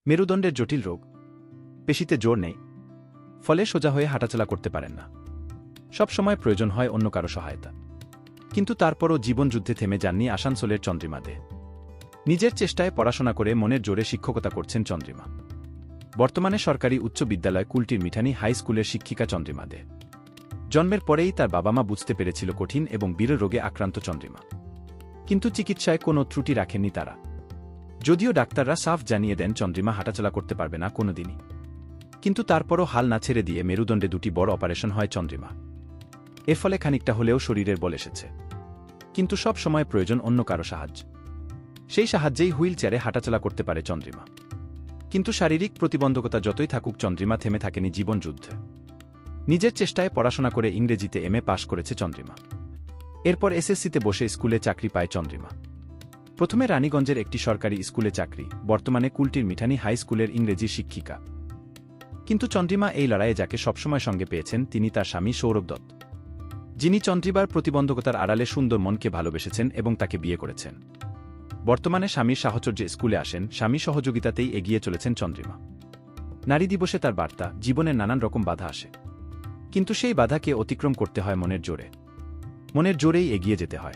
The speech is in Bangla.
মেরুদণ্ডের জটিল রোগ, পেশিতে জোর নেই, ফলে সোজা হয়ে হাঁটাচলা করতে পারেন না। সব সময় প্রয়োজন হয় অন্য কারো সহায়তা। কিন্তু তারপরও জীবনযুদ্ধে থেমে যাননি আসানসোলের চন্দ্রিমা দে। নিজের চেষ্টায় পড়াশোনা করে মনের জোরে শিক্ষকতা করছেন চন্দ্রিমা। বর্তমানে সরকারি উচ্চ বিদ্যালয় কুলটির মিঠানি হাই স্কুলের শিক্ষিকা চন্দ্রিমা দে। জন্মের পরেই তার বাবা মা বুঝতে পেরেছিল কঠিন এবং বিরল রোগে আক্রান্ত চন্দ্রিমা। কিন্তু চিকিৎসায় কোনো ত্রুটি রাখেননি তারা। যদিও ডাক্তাররা সাফ জানিয়ে দেন চন্দ্রিমা হাঁটাচলা করতে পারবে না কোনোদিনই। কিন্তু তারপরও হাল না ছেড়ে দিয়ে মেরুদণ্ডে দুটি বড় অপারেশন হয় চন্দ্রিমা। এর ফলে খানিকটা হলেও শরীরের বল এসেছে। কিন্তু সব সময় প্রয়োজন অন্য কারো সাহায্য। সেই সাহায্যেই হুইল চেয়ারে হাঁটাচলা করতে পারে চন্দ্রিমা। কিন্তু শারীরিক প্রতিবন্ধকতা যতই থাকুক চন্দ্রিমা থেমে থাকেনি জীবনযুদ্ধে। নিজের চেষ্টায় পড়াশোনা করে ইংরেজিতে এমএ পাশ করেছে চন্দ্রিমা। এরপর এসএসসিতে বসে স্কুলে চাকরি পায় চন্দ্রিমা। প্রথমে রানীগঞ্জের একটি সরকারি স্কুলে চাকরি, বর্তমানে কুলটির মিঠানি হাই স্কুলের ইংরেজি শিক্ষিকা। কিন্তু চন্দ্রিমা এই লড়াইয়ে যাকে সবসময় সঙ্গে পেয়েছেন তিনি তার স্বামী সৌরভ দত্ত, যিনি চন্দ্রিমার প্রতিবন্ধকতার আড়ালে সুন্দর মনকে ভালোবেসেছেন এবং তাকে বিয়ে করেছেন। বর্তমানে স্বামীর সাহচর্যে স্কুলে আসেন, স্বামী সহযোগিতাতেই এগিয়ে চলেছেন চন্দ্রিমা। নারী দিবসে তার বার্তা, জীবনের নানান রকম বাধা আসে, কিন্তু সেই বাধাকে অতিক্রম করতে হয় মনের জোরে। মনের জোরেই এগিয়ে যেতে হয়।